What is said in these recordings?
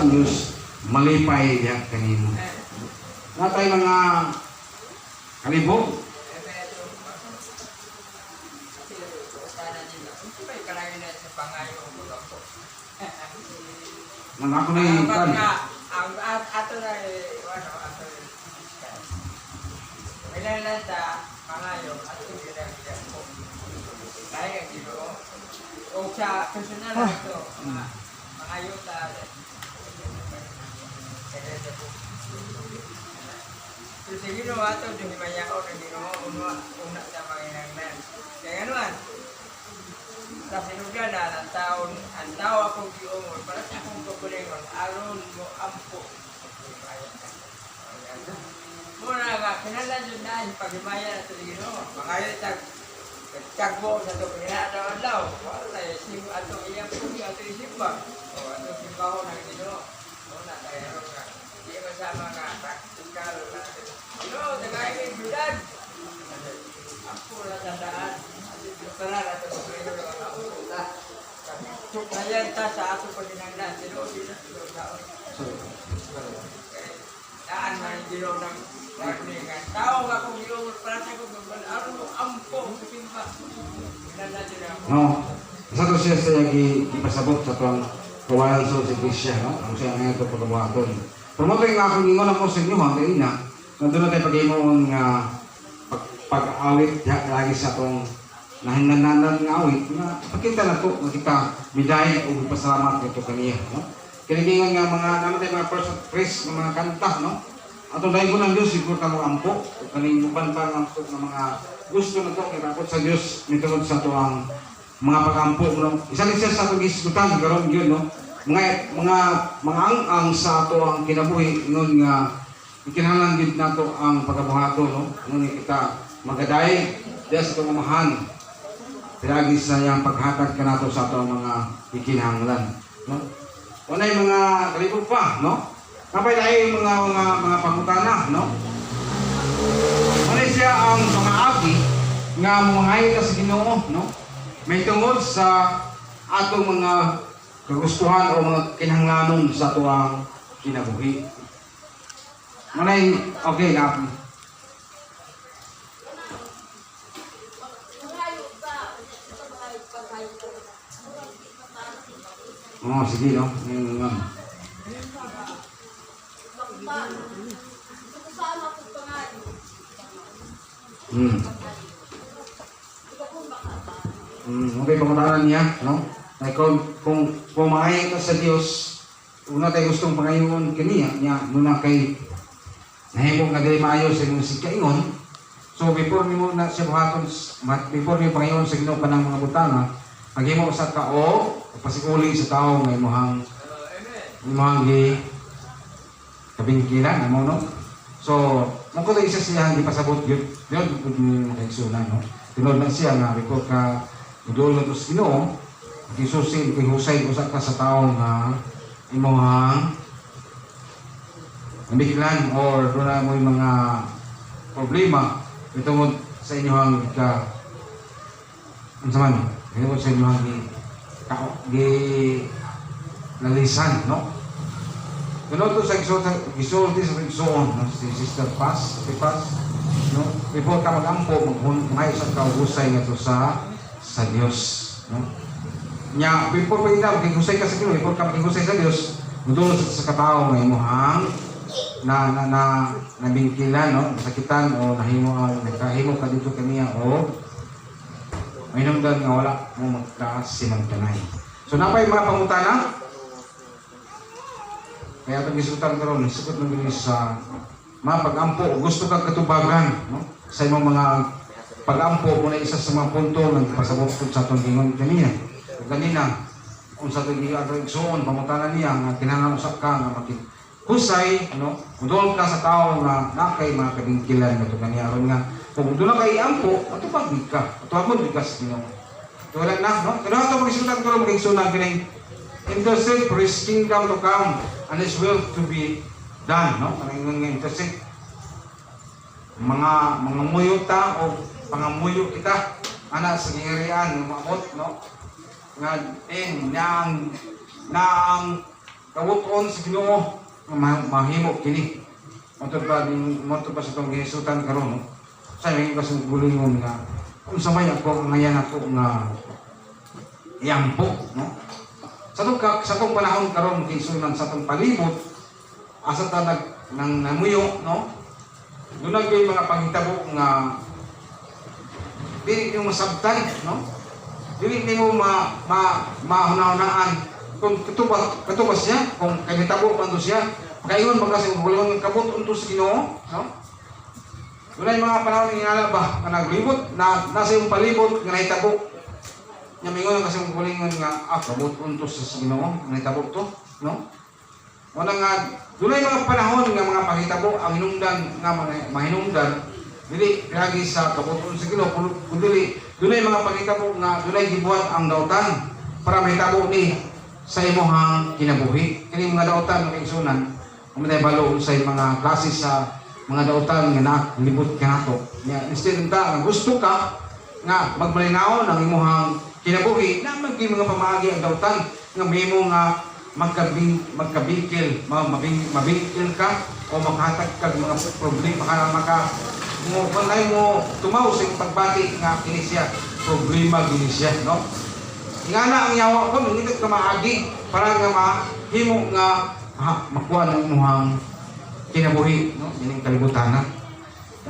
ang Diyos malipay diha kanimo. Natay mga kalibog. Nang ako na yung kan. Ang ato na ato ilalanda pangayo at ginagawa ko. Kaya ang Ginoo o sa personal ito pangayo ta. So sa Ginoo ato din maya ko ng Ginoo una sa Panginoon. Kaya anuan sa sinugan na ang tao akong giungol para sa akong kabulingon aron mo ampo. Muna nga, kinalan yun na yung paghimaya na ito din, mga yun, tagbo sa ito, pinadawan daw. Wala, ito iyang pumi, ito isimba. O, ito simbaho ng Ginoo. Muna, tayo nga. Hindi masama nga, practical natin. Tagay may bilan. Ako na tandaan. Tara na ito, pagkino na mga puta. Ngayon ta sa ato paginagdan, sino na ito taon. Daan na yung Ginoo ng tao nga kung yung para sa kong araw mo ampo sa simba. No. Sa to siya sa ipasabot sa tuwang kawalan sa Iglesia, no? Ang siya ngayon ito pagkabuhaton. Pumutay nga akong ingon ako sa inyo, mga kaina, nandun na tayo pag-imon nga pag-awit lagi sa itong nahinananan ng awit, na pagkita na ito, makita bidahin o pasalamat ito kaniya, no? Kinigingon nga mga naman tayo mga praise, mga kanta, no? Atong dahil ko ng Diyos, siguro ka mo ampo, kanimupan pa ng mga gusto na ito, kinakot sa Diyos, nitungod sa ito ang mga pag-ampo, no? Isa rin siya sa itong isikutan, karoon yun, no? Mga ang sa ito ang kinabuhi, nun nga, ikinahanglan din na ito ang pagkabuhato, no? Ngunit kita magaday, dahil sa itong umahan, pilagi sa iyang paghatag ka na ito sa ito ang mga ikinahanglan, no? Wala yung mga kalibog pa, no? Kapay tayo yung mga pangutana, no? Wala siya ang mga agi nga mangay ka sa Ginoo, no? May tungod sa atong mga kagustuhan o mga kinahanglanon sa tuwang kinabuhi. Manay, okay na. Oh, sige, no? Okay, pangutanan niya, no? Ay kung pumahay ka sa Diyos, una tayo gustong pangayon kaniya, niya, muna kay nahimong na dili maayo sa imong sikaingon. So before ni mo na siya buhaton, before ni pangayon sa Ginoo pa ng mga butana, paghimo sa kao, pasikuli sa tao nga imong kabingkiran, mo, no? So, kung ko isa siya hindi pasabot yun, yun makaigsunan, no? Tinod na siya nga, before ka idol na ito sa Ginoo, kisusin, kihusay ko sa tao nga imong nabikilan or doon na mo yung mga problema itungod sa inyong ano man, itungod sa inyong lalisan, no? Tunod to sa gisulti sa igsoon, no? Si Sister Paz, no? Before ka mag-ampo, mag-unay sa kaugusay nga to sa Diyos, no? Nya, before pa ina, mag-husay ka sa Ginoo, before ka mag-husay sa Diyos, mudulot sa katao nga imuhang nabingkilan, no? Nasakitan o nagkahimo ka dito kaniya o may nungdan nga wala mo magkasimagtanay. So napay mga pangutana. Kaya itong isutan ko ron, isukot ng bilis sa mga pag-ampo. Gusto kang katubagan, no? Sa imong mga pag-ampo, muna isa sa mga punto ng pasabot sa itong gingon kaniya. O kanina, kung sa itong igsoon, pangutana niya, nga kinangamusak ka, nga makikusay, no? Doon ka sa tao na nakay mga kabingkilan na ito kaniya. Aron nga, kung doon na kayo ampo, matupagig ka. Matupagig ka sa Ginoo. Wala na, no? Kaya ito mag-isutan ko rin, mag-isunan kaniya. Intercede for His kingdom to come and His will to be done, no? Parang intercede. Mga muyo ta o pangamuyo kita, ana sa gingarian, umabot, no? Nga, na ang kabuton sa Ginoo nga mahimo kini. Moto pa sa tong gisutan karon no. Sa may kasong gulingon nga unsa may ako ngayan ako nga yampo no. Sa tong panahon karon gisunan sa tong palibot asa ta nang namuyo no. Dunay kay mga panghitabo nga dili nimo masabtan no. Dili nimo mahunahunaan kung katubas siya, kung kahitabo man to siya, pagkayon magkasi gulingon ng kabot unto sa Ginoo no. Dunay mga panahon nga ba nga naglibot na nasa yung palibot nga nahitabo. Nya mingon kasi gulingon nga kabot unto sa Ginoo, nahitabo to no. Wala nga dunay mga panahon nga mga panghitabo ang hinungdan nga mahinungdan dili lagi sa kabuton sa Ginoo kundi dunay mga panghitabo nga dunay gibuhat ang dautan para mahitabo ni sa imong kinabuhi. Kini mga dautan nga igsunan umatay balo sa mga klase sa mga dautan nga naglibot kanato. Nya instead nga gusto ka nga magmalinaw ang imong kinabuhi na maging mga pamaagi ang dautan nga mahimo nga magkabikil, mabikil ka o makahatag ka mga problema para mo tumaw sa pagbati nga kini siya problema gini siya no. Ingana ang yawa ko ningit ka maagi para nga mahimo nga makuha ng imong kinabuhi no ining kalibutan.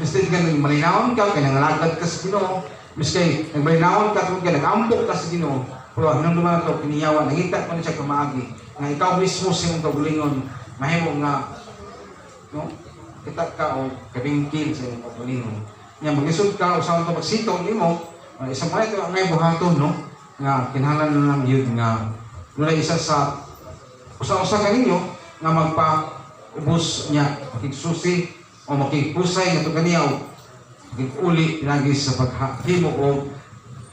Instead ka nang malinawon ka kay nangalagad ka sa Ginoo, miskay nagmalinawon ka tungod ka nagampok ka sa Ginoo. Pero nang duman to kiniyawan nakita ko na siya kamaagi nga ikaw mismo sa imong kabulingon mahimo nga no kita ka o kabingkil sa imong kabulingon. Nya magisud ka usahay to pagsito nimo isa man ito ang may buhaton no nga kinahanglan na lang yun nga nula isa sa usa-usa kaninyo nga magpa-ubos niya makigsusi o makigpusay nga to kaniya o makig-uli lagi sa paghimo o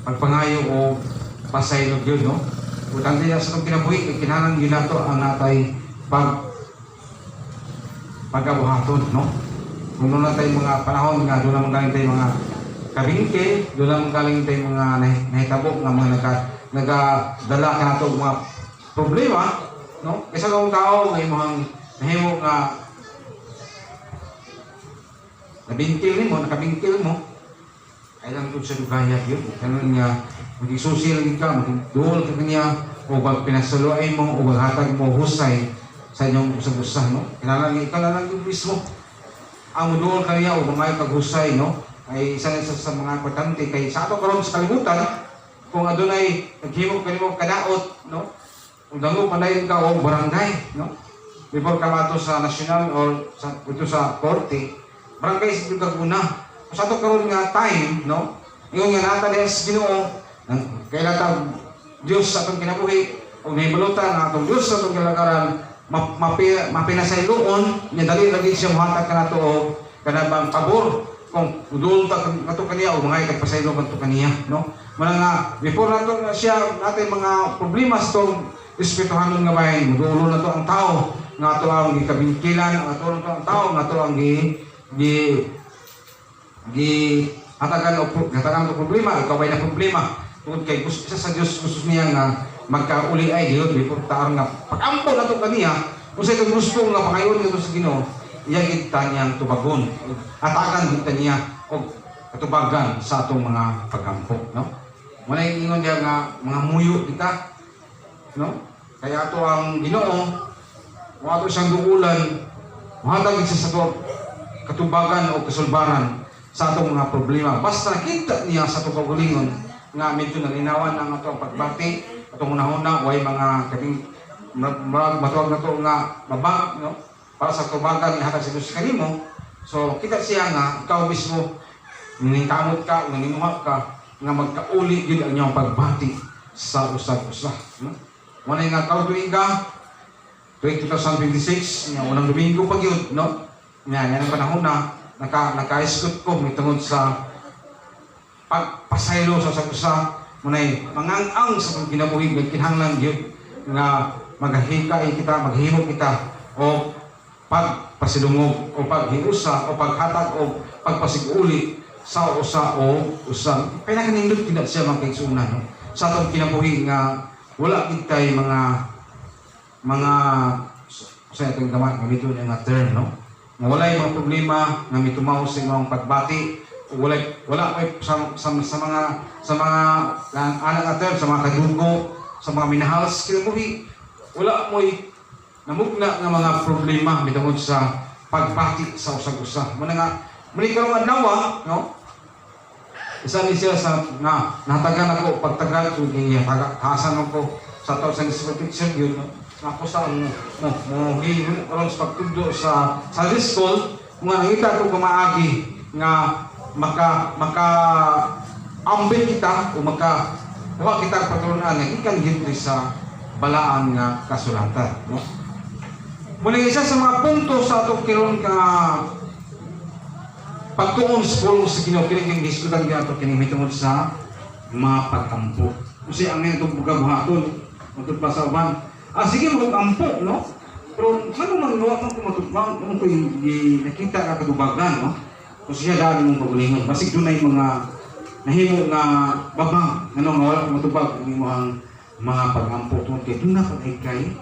pagpangayo o pasaylo yun no. Utang din sa itong kinabuhi kinahanglan yun nato ang natay pagkabuhaton no. Kung doon na tayo mga panahon nga doon naman galing tayo mga kabingke, doon naman galing tayo mga nahitabok nga mga nagadala ka na ito mga problema no? Kasi kung tao may mga nahimo nga nabingkil mo, nakabingkil mo ay lang ito sa lugaya yun ganun nga magigsusi lang ka, magigduol ka kanya o pag pinasaloay mo o maghatag mo husay sa inyong usag-usah no? Kailangan ikaw na lang yung mismo ang muduol kanya o mamay paghusay no? Ay isa sa mga importante kay sa ato karon sa kalibutan kung adunay naghimo kanimo kadaot no? Kung dango panayon ka o barangay no? Before ka mato sa national or ito sa korte barangay sa Lugaguna sa ato karon nga time no? Yung nga nata diha sa Ginoo kailangan Dios sa atong kinabuhi o nahibalutan ang atong Dios sa atong kalagaran mapinasayloon niya dali lagi siya muhatag ka na to o kanabang pabor kung doon ta kato kaniya o mga ikagpasaylo kato kaniya no. Muna nga before nato siya natin mga problema sa itong espirituhanon nga bahin mudulo na to ang tao nga ito ang gikabingkilan nga ito ang tao nga ito ang hatagan o problema ikaw ay na problema tungkol kay isa sa Diyos gusto niya nga magkauli ay Diyos before taon nga pag-ampo na ito kaniya kung sa itong gusto nga pangayon ito sa Ginoo iya kita niyang tubagon atakan kita niya o katubagan sa atong mga pag-ampo no. Muna yung ingon niya nga mga muyo kita no. Kaya ito ang Ginoo kung ato siyang duulan mahatag isa sa ito katubagan o kasulbaran sa atong mga problema basta nakita niya sa itong kagulingon nga medyo nalinawan ang atong pagbati atong unahuna way mga kabing matuwag na ito nga babag no para sa tubagan ihatag sa Diyos kanimo. So kita siya nga ikaw mismo ninikamot ka nanimuha ka nga magkauli gid ang iyong pagbati sa usag-usah no. Muna nga tuiga 2026 nga unang Domingo pa gyud no nga yan ang panahon na naka-escort ko mitungod sa pagpasaylo sa usag-usah munay mangang-ang sa kinabuhi kinahanglan gyud nga maghikay kita maghimo kita o pagpasidungog o paghiusa o paghatag o pagpasiguli sa usa o usang kaya kanindot kinat siya mga kaigsunan no? Sa atong kinabuhi nga wala kitay mga mga sa itong gamay gamito niya nga term, no? Na walay mga problema nga mitumaw sa imong pagbati, wala may sa mga anak nga term, sa mga kadugo, sa mga minahals kinabuhi, wala mo'y namugna nga mga problema mitungod sa pagbati sa usag-usa. Muna nga muli karong adlaw, no? Isa ni siya sa nahatagan ako pagtagal ko ni taasan ako sa tao sa inspection yun, no? Ako sa hihon karon sa pagtudo sa school nga nakita ko kumaagi nga maka ambit kita o wa kita patulonan nga ikan gid sa balaan nga kasulatan, no? Muna isa sa mga punto sa atong kiron ka pagtuon sa pulong sa Ginoo kini diskutan gyud kini mitungod sa mga pagkampo. Kasi ang itong bugabuhaton matud pa sa uban. Sige mag-ampo, no? Pero ano man nuwa man kumatubang kung hindi nakita ka kadubagan, no? Kasi siya dali mong pagulingon. Basig dunay mga nahimo nga babang ano nga wala kumatubag ang mga pag-ampo tungkol kay doon na pag-ikay